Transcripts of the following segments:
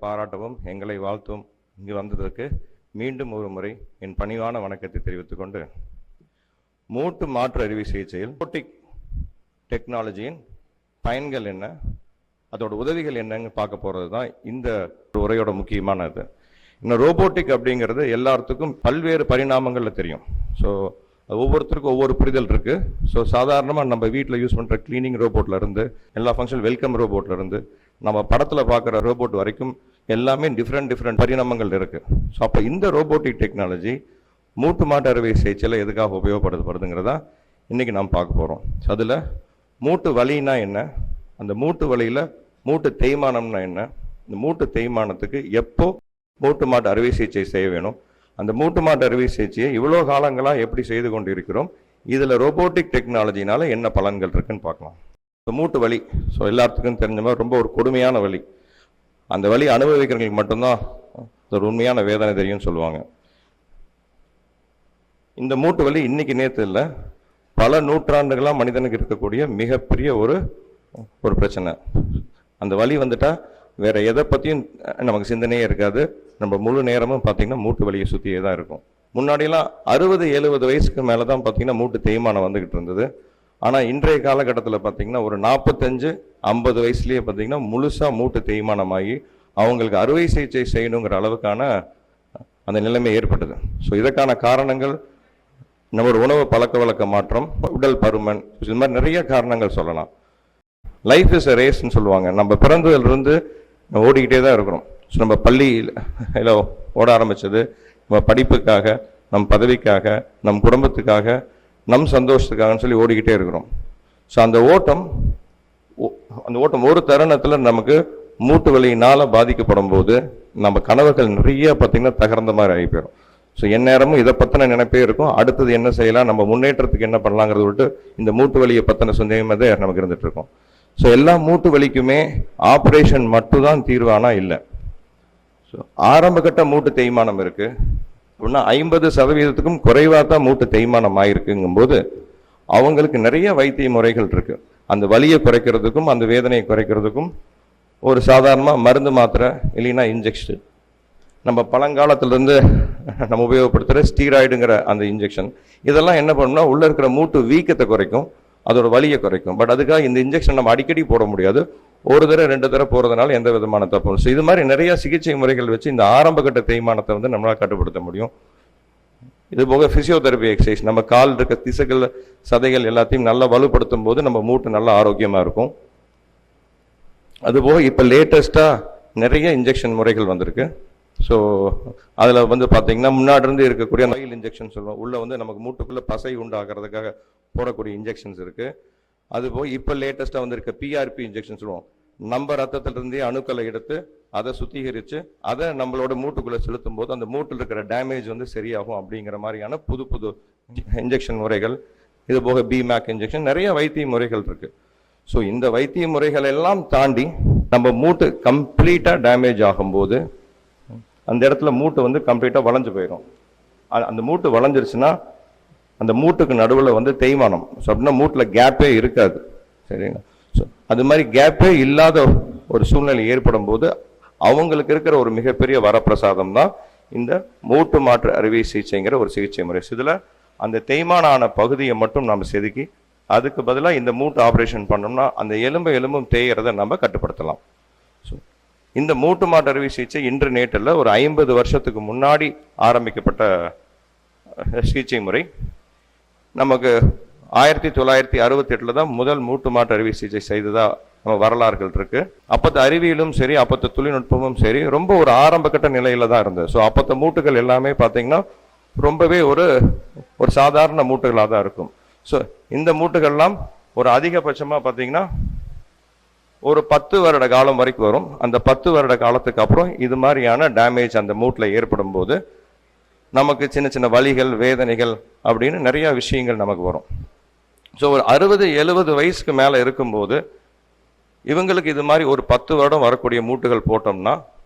பாராட்டவும் எங்களை வாழ்த்தும் இங்கு வந்ததற்கு மீண்டும் ஒரு முறை என் பணிவான வணக்கத்தை தெரிவித்துக் கொண்டு, மூட்டு மாற்று அறுவை சிகிச்சையில் ரோபோட்டிக் டெக்னாலஜியின் பயன்கள் என்ன, அதோட உதவிகள் என்னன்னு பார்க்க போகிறது தான் இந்த உரையோட முக்கியமானது. இந்த ரோபோட்டிக் அப்படிங்கிறது எல்லாத்துக்கும் பல்வேறு பரிணாமங்களில் தெரியும். ஸோ ஒவ்வொருத்தருக்கும் ஒவ்வொரு புரிதல் இருக்குது. ஸோ சாதாரணமாக நம்ம வீட்டில் யூஸ் பண்ணுற கிளீனிங் ரோபோட்டில் இருந்து எல்லா ஃபங்க்ஷன் வெல்கம் ரோபோட்டில் இருந்து நம்ம படத்தில் பார்க்குற ரோபோட் வரைக்கும் எல்லாமே டிஃப்ரெண்ட் பரிணாமங்கள் இருக்குது. ஸோ அப்போ இந்த ரோபோட்டிக் டெக்னாலஜி மூட்டு மாற்று அறுவை சிகிச்சையில் எதுக்காக உபயோகப்படுத்தப்படுதுங்கிறதா இன்றைக்கி நாம் பார்க்க போகிறோம். அதில் மூட்டு வலினா என்ன, அந்த மூட்டு வலியில் மூட்டு தேய்மானம்னா என்ன, இந்த மூட்டு தேய்மானத்துக்கு எப்போ மூட்டு மாற்று அறுவை சிகிச்சை செய்ய வேணும், அந்த மூட்டு மாற்று அறுவை சிகிச்சையை இவ்வளோ காலங்களாக எப்படி செய்து கொண்டு இருக்கிறோம், இதில் ரோபோட்டிக் டெக்னாலஜினால என்ன பலன்கள் இருக்குன்னு பார்க்கலாம். இந்த மூட்டு வலி எல்லாத்துக்கும் தெரிஞ்ச மாதிரி ரொம்ப ஒரு கொடுமையான வலி. அந்த வலி அனுபவிக்கிறவங்களுக்கு மட்டும்தான் ஒரு உண்மையான வேதனை தெரியும்னு சொல்லுவாங்க. இந்த மூட்டு வலி இன்னைக்கு நேற்று இல்லை, பல நூற்றாண்டுகளாக மனிதனுக்கு இருக்கக்கூடிய மிகப்பெரிய ஒரு பிரச்சனை. அந்த வலி வந்துட்டா வேற எதை பற்றியும் நமக்கு சிந்தனையே இருக்காது. நம்ம முழு நேரமும் பார்த்தீங்கன்னா மூட்டு வலியை சுற்றியே தான் இருக்கும். முன்னாடிலாம் 60-70 வயசுக்கு மேலே தான் பார்த்தீங்கன்னா மூட்டு தேய்மானம் வந்துக்கிட்டு இருந்தது. ஆனால் இன்றைய காலகட்டத்தில் பார்த்தீங்கன்னா ஒரு 45-50 வயசுலேயே பார்த்தீங்கன்னா முழுசாக மூட்டு தேய்மானமாகி அவங்களுக்கு அறுவை சிகிச்சை செய்யணுங்கிற அளவுக்கான அந்த நிலைமை ஏற்பட்டது. ஸோ இதற்கான காரணங்கள் நம்ம ஒரு உணவு பழக்க வழக்க மாற்றம், உடல் பருமன், இது மாதிரி நிறைய காரணங்கள் சொல்லலாம். லைஃப் இஸ் அ ரேஸ்ன்னு சொல்லுவாங்க. நம்ம பிறந்ததிலிருந்து ஓடிக்கிட்டே தான் இருக்கிறோம். ஸோ நம்ம பள்ளியில் ஓட ஆரம்பித்தது நம்ம படிப்புக்காக, நம் பதவிக்காக, நம் குடும்பத்துக்காக, நம் சந்தோஷத்துக்காகன்னு சொல்லி ஓடிக்கிட்டே இருக்கிறோம். ஸோ அந்த ஓட்டம் ஒரு தருணத்தில் நமக்கு மூட்டு வலியினால் பாதிக்கப்படும் போது நம்ம கனவுகள் நிறைய பார்த்திங்கன்னா தகர்ந்த மாதிரி ஆகி போயிடும். ஸோ எந்நேரமும் இதை பற்றின நினைப்பே இருக்கும். அடுத்தது என்ன செய்யலாம், நம்ம முன்னேற்றத்துக்கு என்ன பண்ணலாங்கிறத விட்டு இந்த மூட்டு வலியை பற்றின சந்தேகமே நமக்கு இருந்துட்டு இருக்கும். ஸோ எல்லா மூட்டு வலிக்குமே ஆப்ரேஷன் மட்டும்தான் தீர்வானா இல்லை. ஸோ ஆரம்பகட்ட மூட்டு தேய்மானம் இருக்குது அப்படின்னா 50% குறைவாக தான் மூட்டு தேய்மானம் ஆகிருக்குங்கும்போது அவங்களுக்கு நிறைய வைத்திய முறைகள் இருக்குது. அந்த வலியை குறைக்கிறதுக்கும் அந்த வேதனையை குறைக்கிறதுக்கும் ஒரு சாதாரணமாக மருந்து மாத்திரை இல்லைன்னா இன்ஜெக்ஷன், நம்ம பழங்காலத்திலேருந்து நம்ம உபயோகப்படுத்துகிற ஸ்டீராய்டுங்கிற அந்த இன்ஜெக்ஷன், இதெல்லாம் என்ன பண்ணணும்னா உள்ளே இருக்கிற மூட்டு வீக்கத்தை குறைக்கும், அதோட வலியை குறைக்கும். பட் அதுக்காக இந்த இன்ஜெக்ஷன் நம்ம அடிக்கடி போட முடியாது. ஒரு தடவை 2 தடவை போகிறதுனால எந்த விதமான தப்பும். ஸோ இது மாதிரி நிறைய சிகிச்சை முறைகள் வச்சு இந்த ஆரம்பகட்ட தேய்மானத்தை நம்மளால் கட்டுப்படுத்த முடியும். இது போக ஃபிசியோதெரபி எக்ஸசைஸ், நம்ம கால் இருக்க திசுகள் சதைகள் எல்லாத்தையும் நல்லா வலுப்படுத்தும் போது நம்ம மூட்டு நல்லா ஆரோக்கியமாக இருக்கும். அதுபோக இப்போ லேட்டஸ்ட்டாக நிறைய இன்ஜெக்ஷன் முறைகள் வந்திருக்கு. ஸோ அதில் பார்த்தீங்கன்னா முன்னாடி இருந்து இருக்கக்கூடிய ஆயில் இன்ஜெக்ஷன் சொல்லுவோம். உள்ளே நமக்கு மூட்டுக்குள்ளே பசை உண்டாகிறதுக்காக போடக்கூடிய இன்ஜெக்ஷன்ஸ் இருக்குது. அதுபோக இப்போ லேட்டஸ்ட்டாக வந்திருக்க பிஆர்பி இன்ஜெக்ஷன் சொல்லுவோம். நம்ம ரத்தத்திலிருந்தே அணுக்களை எடுத்து அதை சுத்திகரித்து அதை நம்மளோட மூட்டுக்குள்ளே செலுத்தும் போது அந்த மூட்டில் இருக்கிற டேமேஜ் சரியாகும் அப்படிங்கிற மாதிரியான புது இன்ஜெக்ஷன் முறைகள். இது போக பிமேக் இன்ஜெக்ஷன், நிறைய வைத்திய முறைகள் இருக்குது. ஸோ இந்த வைத்திய முறைகள் எல்லாம் தாண்டி நம்ம மூட்டு கம்ப்ளீட்டாக டேமேஜ் ஆகும்போது அந்த இடத்துல மூட்டு கம்ப்ளீட்டாக வளைஞ்சு போயிடும். அந்த மூட்டு வளைஞ்சிருச்சுன்னா அந்த மூட்டுக்கு நடுவில் தேய்மானம். ஸோ அப்படின்னா மூட்டில் கேப்பே இருக்காது. சரிங்களா? ஸோ அது மாதிரி கேப்பே இல்லாத ஒரு சூழ்நிலை ஏற்படும் போது அவங்களுக்கு இருக்கிற ஒரு மிகப்பெரிய வரப்பிரசாதம் தான் இந்த மூட்டு மாற்று அறுவை சிகிச்சைங்கிற ஒரு சிகிச்சை முறை. இதில் அந்த தேய்மான பகுதியை மட்டும் நம்ம செதுக்கி அதுக்கு பதிலாக இந்த மூட்டு ஆப்ரேஷன் பண்ணோம்னா அந்த எலும்பும் தேய்கிறத நம்ம கட்டுப்படுத்தலாம். ஸோ இந்த மூட்டு மாற்று அறுவை சிகிச்சை இன்று நேற்றில் ஒரு 50 வருஷத்துக்கு முன்னாடி ஆரம்பிக்கப்பட்ட சிகிச்சை முறை. நமக்கு 1968 தான் முதல் மூட்டு மாற்று அறுவை சிகிச்சை செய்ததா நம்ம வரலாறுகள் இருக்கு. அப்பத்த அறிவியலும் சரி, அப்பத்த தொழில்நுட்பமும் சரி, ரொம்ப ஒரு ஆரம்பகட்ட நிலையில தான் இருந்தது. ஸோ அப்பத்த மூட்டுகள் எல்லாமே பார்த்தீங்கன்னா ரொம்பவே ஒரு சாதாரண மூட்டுகளாக தான் இருக்கும். ஸோ இந்த மூட்டுகள்லாம் ஒரு அதிகபட்சமாக பார்த்தீங்கன்னா ஒரு 10 வருட காலம் வரைக்கும் வரும். அந்த 10 வருட காலத்துக்கு அப்புறம் இது மாதிரியான டேமேஜ் அந்த மூட்டில் ஏற்படும் போது நமக்கு சின்ன வலிகள், வேதனைகள் அப்படின்னு நிறைய விஷயங்கள் நமக்கு வரும். ஸோ ஒரு 60-70 வயசுக்கு மேலே இருக்கும்போது இவங்களுக்கு இது மாதிரி ஒரு 10 வருடம் வரக்கூடிய மூட்டுகள் போட்டோம்னா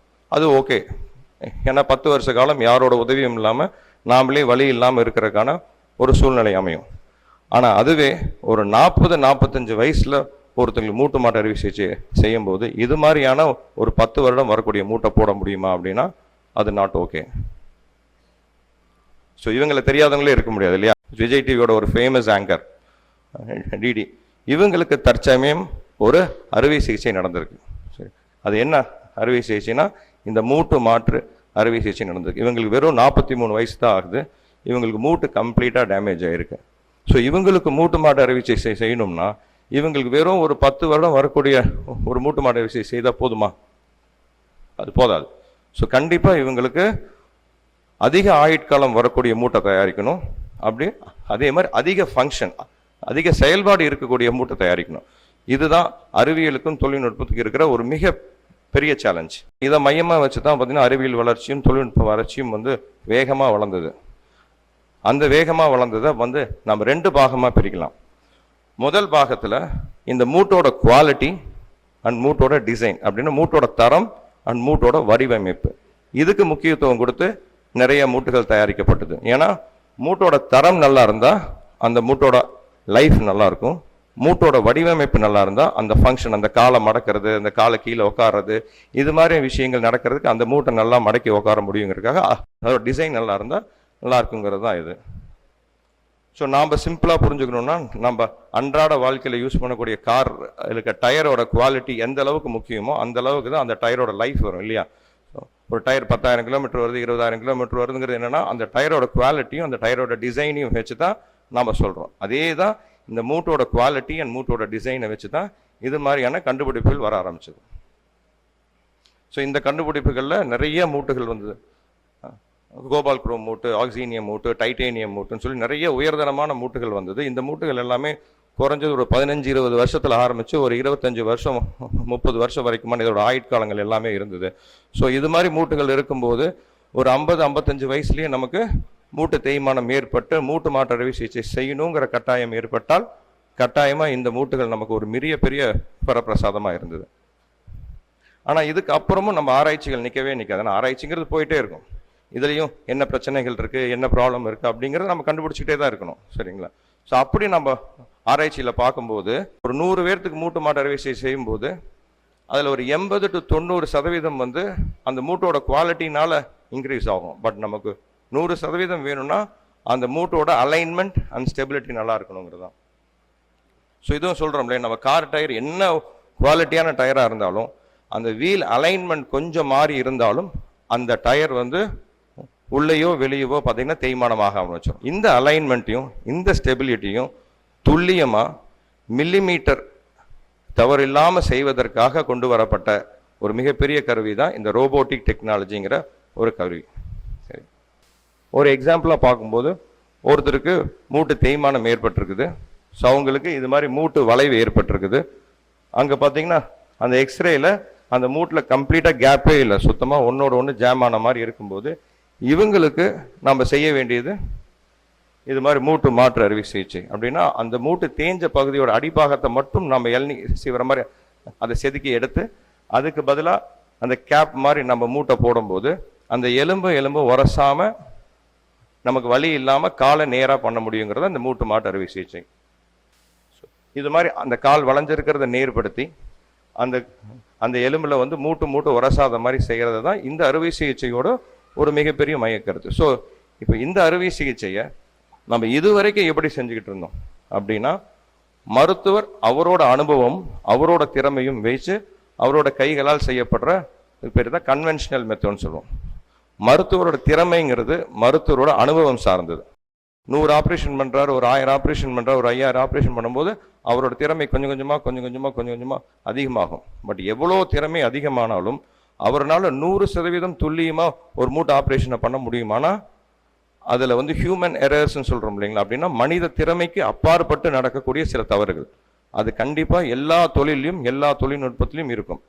அது ஓகே. ஏன்னா 10 வருஷ காலம் யாரோட உதவியும் இல்லாமல் நாமளே வலி இல்லாமல் இருக்கிறதுக்கான ஒரு சூழ்நிலை அமையும். ஆனால் அதுவே ஒரு 40-45 வயசில் ஒருத்தங்களுக்கு மூட்டு மாட்டு அறுவை சிகிச்சை செய்யும் போது இது மாதிரியான ஒரு 10 வருடம் வரக்கூடிய மூட்டை போட முடியுமா அப்படின்னா அது நாட் ஓகே. ஸோ இவங்களை தெரியாதவங்களே இருக்க முடியாது இல்லையா? விஜய் டிவியோட ஒரு ஃபேமஸ் ஆங்கர் டிடி, இவங்களுக்கு தற்சமயம் ஒரு அறுவை சிகிச்சை நடந்திருக்கு. சரி, அது என்ன அறுவை சிகிச்சைனா இந்த மூட்டு மாற்று அறுவை சிகிச்சை நடந்திருக்கு. இவங்களுக்கு வெறும் 43 வயசு தான் ஆகுது. இவங்களுக்கு மூட்டு கம்ப்ளீட்டாக டேமேஜ் ஆகிருக்கு. ஸோ இவங்களுக்கு மூட்டு மாட்டு அறுவை சிகிச்சை செய்யணும்னா இவங்களுக்கு வெறும் ஒரு 10 வருடம் வரக்கூடிய ஒரு மூட்டு மாட்டு அறுவை சிகிச்சை செய்தால் போதுமா? அது போதாது. ஸோ கண்டிப்பாக இவங்களுக்கு அதிக ஆயுட்காலம் வரக்கூடிய மூட்டை தயாரிக்கணும். அப்படி அதே மாதிரி அதிக ஃபங்க்ஷன், அதிக செயல்பாடு இருக்கக்கூடிய மூட்டை தயாரிக்கணும். இதுதான் அறிவியலுக்கும் தொழில்நுட்பத்துக்கு இருக்கிற ஒரு மிக பெரிய சேலஞ்ச். இதை மையமாக வச்சு தான் பார்த்தீங்கன்னா அறிவியல் வளர்ச்சியும் தொழில்நுட்ப வளர்ச்சியும் வேகமாக வளர்ந்தது. அந்த வேகமாக வளர்ந்ததை நம்ம 2 பாகமாக பிரிக்கலாம். முதல் பாகத்தில் இந்த மூட்டோட குவாலிட்டி அண்ட் மூட்டோட டிசைன் அப்படின்னு மூட்டோட தரம் அண்ட் மூட்டோட வடிவமைப்பு, இதுக்கு முக்கியத்துவம் கொடுத்து நிறைய மூட்டுகள் தயாரிக்கப்பட்டது. ஏன்னா மூட்டோட தரம் நல்லா இருந்தால் அந்த மூட்டோட லைஃப் நல்லா இருக்கும். மூட்டோட வடிவமைப்பு நல்லா இருந்தால் அந்த ஃபங்க்ஷன், அந்த காலை மடக்கிறது, அந்த காலை கீழே உட்கார்றது, இது மாதிரி விஷயங்கள் நடக்கிறதுக்கு அந்த மூட்டை நல்லா மடக்கி உட்கார முடியுங்கிறதுக்காக அதோட டிசைன் நல்லா இருந்தால் நல்லா இருக்குங்கிறது தான் இது. ஸோ நாம் சிம்பிளாக புரிஞ்சுக்கணுன்னா, நம்ம அன்றாட வாழ்க்கையில் யூஸ் பண்ணக்கூடிய கார் இருக்க டயரோட குவாலிட்டி எந்த அளவுக்கு முக்கியமோ அந்த அளவுக்கு தான் அந்த டயரோட லைஃப் வரும் இல்லையா? ஒரு டயர் 10,000 கிலோமீட்டர் வருது, 20,000 கிலோமீட்டர் வருதுங்கிறது என்னென்னா அந்த டயரோட குவாலிட்டியும் அந்த டயரோட டிசைனையும் வச்சு தான் நாம் சொல்கிறோம். அதே தான் இந்த மூட்டோட குவாலிட்டி அண்ட் மூட்டோட டிசைனை வச்சு தான் இது மாதிரியான கண்டுபிடிப்புகள் வர ஆரம்பிச்சது. ஸோ இந்த கண்டுபிடிப்புகளில் நிறைய மூட்டுகள் வந்தது. கோபால் குரோம் மூட்டு, ஆக்சீனியம் மூட்டு, டைட்டேனியம் மூட்டுன்னு சொல்லி நிறைய உயர்தரமான மூட்டுகள் வந்தது. இந்த மூட்டுகள் எல்லாமே குறைஞ்சது ஒரு 15-20 வருஷத்தில் ஆரம்பித்து ஒரு 25 வருஷம் 30 வருஷம் வரைக்குமான இதோட ஆயுட்காலங்கள் எல்லாமே இருந்தது. ஸோ இது மாதிரி மூட்டுகள் இருக்கும்போது ஒரு 50-55 வயசுலேயே நமக்கு மூட்டு தேய்மானம் ஏற்பட்டு மூட்டு மாற்று அறுவை சிகிச்சை செய்யணுங்கிற கட்டாயம் ஏற்பட்டால் கட்டாயமாக இந்த மூட்டுகள் நமக்கு ஒரு பெரிய வரப்பிரசாதமாக இருந்தது. ஆனால் இதுக்கு அப்புறமும் நம்ம ஆராய்ச்சிகள் நிற்கவே நிற்காது. ஆனால் ஆராய்ச்சிங்கிறது போயிட்டே இருக்கும். இதுலேயும் என்ன பிரச்சனைகள் இருக்குது, என்ன ப்ராப்ளம் இருக்குது அப்படிங்கிறத நம்ம கண்டுபிடிச்சிக்கிட்டே தான் இருக்கணும். சரிங்களா? ஸோ அப்படி நம்ம ஆராய்ச்சியில் பார்க்கும்போது ஒரு 100 பேர்த்துக்கு மூட்டு மாட்டு அறுவை சிகிச்சை செய்யும்போது அதில் ஒரு 80 to 90% அந்த மூட்டோட குவாலிட்டினால இன்க்ரீஸ் ஆகும். பட் நமக்கு 100% வேணும்னா அந்த மூட்டோட அலைன்மெண்ட் அண்ட் ஸ்டெபிலிட்டி நல்லா இருக்கணுங்கிறது தான். ஸோ இதுவும் சொல்கிறோம்ல, நம்ம கார் டயர் என்ன குவாலிட்டியான டயராக இருந்தாலும் அந்த வீல் அலைன்மெண்ட் கொஞ்சம் மாறி இருந்தாலும் அந்த டயர் உள்ளேயோ வெளியவோ பார்த்தீங்கன்னா தேய்மானமாக வச்சோம். இந்த அலைன்மெண்ட்டையும் இந்த ஸ்டெபிலிட்டியும் துல்லியமாக மில்லிமீட்டர் தவறு இல்லாமல் செய்வதற்காக கொண்டு வரப்பட்ட ஒரு மிகப்பெரிய கருவி தான் இந்த ரோபோட்டிக் டெக்னாலஜிங்கிற ஒரு கருவி. சரி, ஒரு எக்ஸாம்பிளாக பார்க்கும்போது ஒருத்தருக்கு மூட்டு தேய்மானம் ஏற்பட்டிருக்குது. ஸோ அவங்களுக்கு இது மாதிரி மூட்டு வளைவு ஏற்பட்டிருக்குது. அங்கே பார்த்தீங்கன்னா அந்த எக்ஸ்ரேயில் அந்த மூட்டில் கம்ப்ளீட்டாக கேப்பே இல்லை, சுத்தமாக ஒன்றோட ஒன்று ஜாம் ஆன மாதிரி இருக்கும்போது இவங்களுக்கு நம்ம செய்ய வேண்டியது இது மாதிரி மூட்டு மாற்று அறுவை சிகிச்சை. அப்படின்னா அந்த மூட்டு தேஞ்ச பகுதியோட அடிப்பாகத்தை மட்டும் நம்ம எல்னி செய்கிற மாதிரி அதை செதுக்கி எடுத்து அதுக்கு பதிலாக அந்த கேப் மாதிரி நம்ம மூட்டை போடும்போது அந்த எலும்பு உரசாமல் நமக்கு வலி இல்லாமல் காலை நேராக பண்ண முடியுங்கிறத அந்த மூட்டு மாற்று அறுவை சிகிச்சை. இது மாதிரி அந்த கால் வளைஞ்சிருக்கிறத நேர்படுத்தி அந்த எலும்பில் மூட்டு உரசாத மாதிரி செய்கிறது தான் இந்த அறுவை சிகிச்சையோட ஒரு மிகப்பெரிய மையக்கருத்து. ஸோ இப்போ இந்த அறுவை சிகிச்சையை நம்ம இதுவரைக்கும் எப்படி செஞ்சுக்கிட்டு இருந்தோம் அப்படின்னா, மருத்துவர் அவரோட அனுபவம் அவரோட திறமையும் வச்சு அவரோட கைகளால் செய்யப்படுற பேர் தான் கன்வென்ஷனல் மெத்தட்னு சொல்லுவோம். மருத்துவரோட திறமைங்கிறது மருத்துவரோட அனுபவம் சார்ந்தது. 100 ஆப்ரேஷன் பண்ணுறாரு, ஒரு 1000 ஆப்ரேஷன் பண்ணுறாரு, ஒரு 5000 ஆப்ரேஷன் பண்ணும்போது அவரோட திறமை கொஞ்சம் கொஞ்சமாக அதிகமாகும். பட் எவ்வளோ திறமை அதிகமானாலும் அவரால் 100% துல்லியமாக ஒரு மூட்டு ஆப்ரேஷனை பண்ண முடியுமானா அதில் ஹியூமன் எரர்ஸ்ன்னு சொல்கிறோம் இல்லைங்களா? அப்படின்னா மனித திறமைக்கு அப்பாற்பட்டு நடக்கக்கூடிய சில தவறுகள் அது கண்டிப்பாக எல்லா தொழிலையும் எல்லா தொழில்நுட்பத்திலையும் இருக்கும்.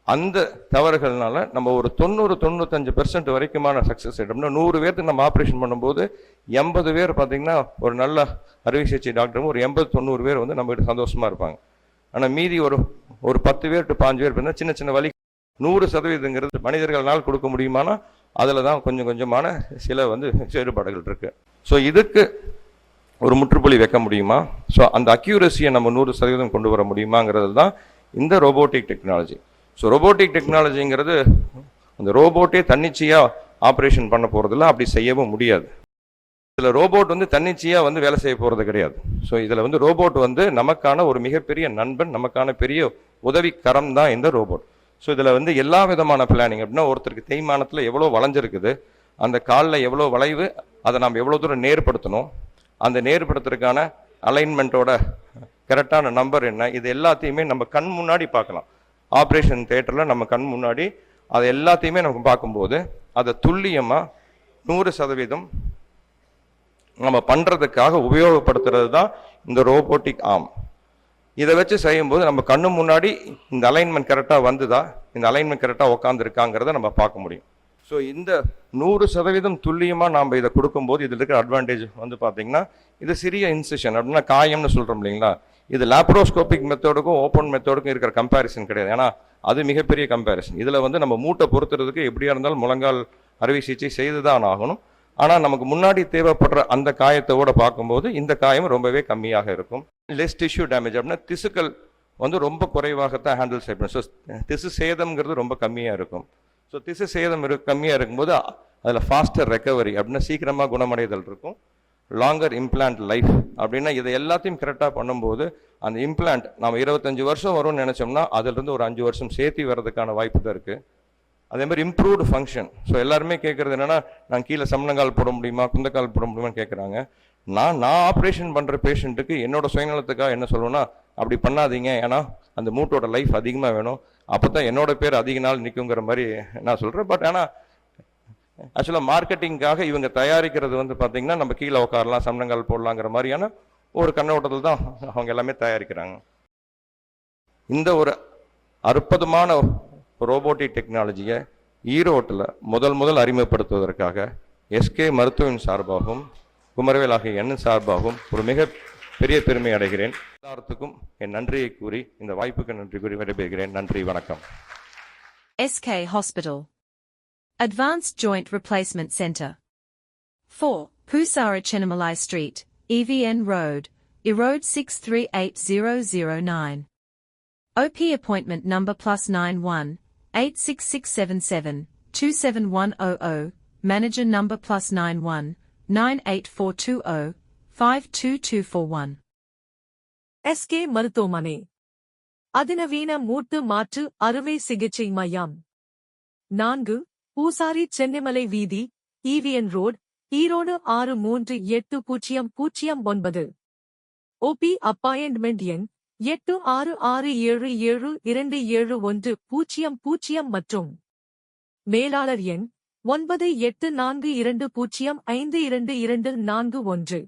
அந்த தவறுகள்னால நம்ம ஒரு 90-95% வரைக்குமான சக்ஸஸ் ரேட். 100 பேருக்கு நம்ம ஆப்ரேஷன் பண்ணும்போது 80 பேர் பார்த்தீங்கன்னா ஒரு நல்ல அறுவை சிகிச்சை டாக்டரும் ஒரு 80-90 பேர் நம்மகிட்ட சந்தோஷமாக இருப்பாங்க. ஆனால் மீதி ஒரு 10 பேர் to 5 பேர் பார்த்தீங்கன்னா சின்ன சின்ன வலி. 100% மனிதர்களால் கொடுக்க முடியுமானா அதில் தான் கொஞ்சமான சில வேறுபாடுகள் இருக்கு. ஸோ இதுக்கு ஒரு முற்றுப்புள்ளி வைக்க முடியுமா? ஸோ அந்த அக்யூரஸியை நம்ம 100% கொண்டு வர முடியுமாங்கிறது தான் இந்த ரோபோட்டிக் டெக்னாலஜி. ஸோ ரோபோட்டிக் டெக்னாலஜிங்கிறது அந்த ரோபோட்டே தன்னிச்சையாக ஆப்ரேஷன் பண்ண போகிறதில்ல, அப்படி செய்யவும் முடியாது. இதில் ரோபோட் வந்து தன்னிச்சையாக வந்து வேலை செய்ய போகிறது கிடையாது. ஸோ இதில் வந்து ரோபோட் வந்து நமக்கான ஒரு மிகப்பெரிய நண்பன், நமக்கான பெரிய உதவி கரம் தான் இந்த ரோபோட். ஸோ இதில் வந்து எல்லா விதமான பிளானிங், அப்படின்னா ஒருத்தருக்கு தேய்மானத்தில் எவ்வளோ வளைஞ்சிருக்குது, அந்த காலில் எவ்வளோ வளைவு, அதை நாம் எவ்வளோ தூரம் நேர்படுத்தணும், அந்த நேர்படுத்துறதுக்கான அலைன்மெண்ட்டோட கரெக்டான நம்பர் என்ன, இது எல்லாத்தையுமே நம்ம கண் முன்னாடி பார்க்கலாம். ஆப்ரேஷன் தியேட்டரில் நம்ம கண் முன்னாடி அதை எல்லாத்தையுமே நம்ம பார்க்கும்போது அதை துல்லியமாக 100% நம்ம பண்ணுறதுக்காக உபயோகப்படுத்துறது தான் இந்த ரோபோட்டிக் ஆர்ம். இதை வச்சு செய்யும்போது நம்ம கண்ணு முன்னாடி இந்த அலைன்மெண்ட் கரெக்டாக வந்துதா, இந்த அலைன்மெண்ட் கரெக்டாக உட்காந்துருக்காங்கிறத நம்ம பார்க்க முடியும். ஸோ இந்த 100% துல்லியமாக நாம் இதை கொடுக்கும்போது இதில் இருக்கிற அட்வான்டேஜ் வந்து பார்த்தீங்கன்னா, இது சிறிய இன்சிஷன் அப்படின்னா காயம்னு சொல்கிறோம் இல்லைங்களா, இது லேப்ரோஸ்கோபிக் மெத்தோடுக்கும் ஓப்பன் மெத்தோடுக்கும் இருக்கிற கம்பேரிசன் கிடையாது. ஏன்னா அது மிகப்பெரிய கம்பேரிசன். இதில் வந்து நம்ம மூட்டை பொறுத்துறதுக்கு எப்படியா இருந்தாலும் முழங்கால் அறுவை சிகிச்சை செய்து தான் ஆகணும். ஆனால் நமக்கு முன்னாடி தேவைப்படுற அந்த காயத்தோட பார்க்கும்போது இந்த காயம் ரொம்பவே கம்மியாக இருக்கும். லெஸ் டிஷ்யூ டேமேஜ் அப்படின்னா திசுக்கள் வந்து ரொம்ப குறைவாகத்தான் ஹேண்டில் செய்யப்படும். ஸோ திசு சேதம்ங்கிறது ரொம்ப கம்மியாக இருக்கும். ஸோ திசு சேதம் கம்மியாக இருக்கும்போது அதில் ஃபாஸ்டர் ரெக்கவரி அப்படின்னா சீக்கிரமாக குணமடைதல் இருக்கும். லாங்கர் இம்ப்ளான்ட் லைஃப் அப்படின்னா இதை எல்லாத்தையும் கரெக்டாக பண்ணும்போது அந்த இம்ப்ளான்ட் நம்ம 25 வருஷம் வரும்னு நினச்சோம்னா அதிலிருந்து ஒரு 5 வருஷம் சேர்த்து வர்றதுக்கான வாய்ப்பு தான் இருக்குது. அதே மாதிரி இம்ப்ரூவ்டு ஃபங்க்ஷன். ஸோ எல்லாருமே கேட்குறது என்னென்னா, நான் கீழே சமணங்கால் போட முடியுமா, குந்தக்கால் போட முடியுமான்னு கேட்குறாங்க. நான் ஆப்ரேஷன் பண்ணுற பேஷண்ட்டுக்கு என்னோட சுயநலத்துக்காக என்ன சொல்லுவேன்னா, அப்படி பண்ணாதீங்க, ஏன்னா அந்த மூட்டோட லைஃப் அதிகமாக வேணும், அப்போ தான் என்னோட பேர் அதிக நாள் நிற்குங்கிற மாதிரி நான் சொல்கிறேன். பட் ஆனால் ஆக்சுவலாக மார்க்கெட்டிங்காக இவங்க தயாரிக்கிறது வந்து பார்த்தீங்கன்னா, நம்ம கீழே உட்காரலாம், சமணங்கால் போடலாங்கிற மாதிரியான ஒரு கண்ணோட்டத்தில் தான் அவங்க எல்லாமே தயாரிக்கிறாங்க. இந்த ஒரு அற்புதமான ரோபோட்டிக் டெக்னாலஜியை ஈரோட்டில் முதல் அறிமுகப்படுத்துவதற்காக எஸ்கே மருத்துவம் சார்பாகவும் குமரவேல் ஆகிய என் சார்பாகவும் ஒரு மிக பெரிய பெருமை அடைகிறேன். எல்லாத்துக்கும் என் நன்றியை கூறி, இந்த வாய்ப்புக்கு நன்றி கூறி விடைபெறுகிறேன். நன்றி, வணக்கம். SK Hospital Advanced Joint Replacement Center 4 Pusara Chennamalai Street, EVN Road, Erode 638009. OP appointment number +91 86677 27100, manager number +91 98420 52241. SK மருத்துவமனை அதிநவீன மூட்டு மாற்று அறுவை சிகிச்சை மையம் 4 பூசாரி சென்னிமலை வீதி, EVN road, Erode 638009. OP appointment எண் 8667727100 மற்றும் மேலாளர் எண் 9842052241.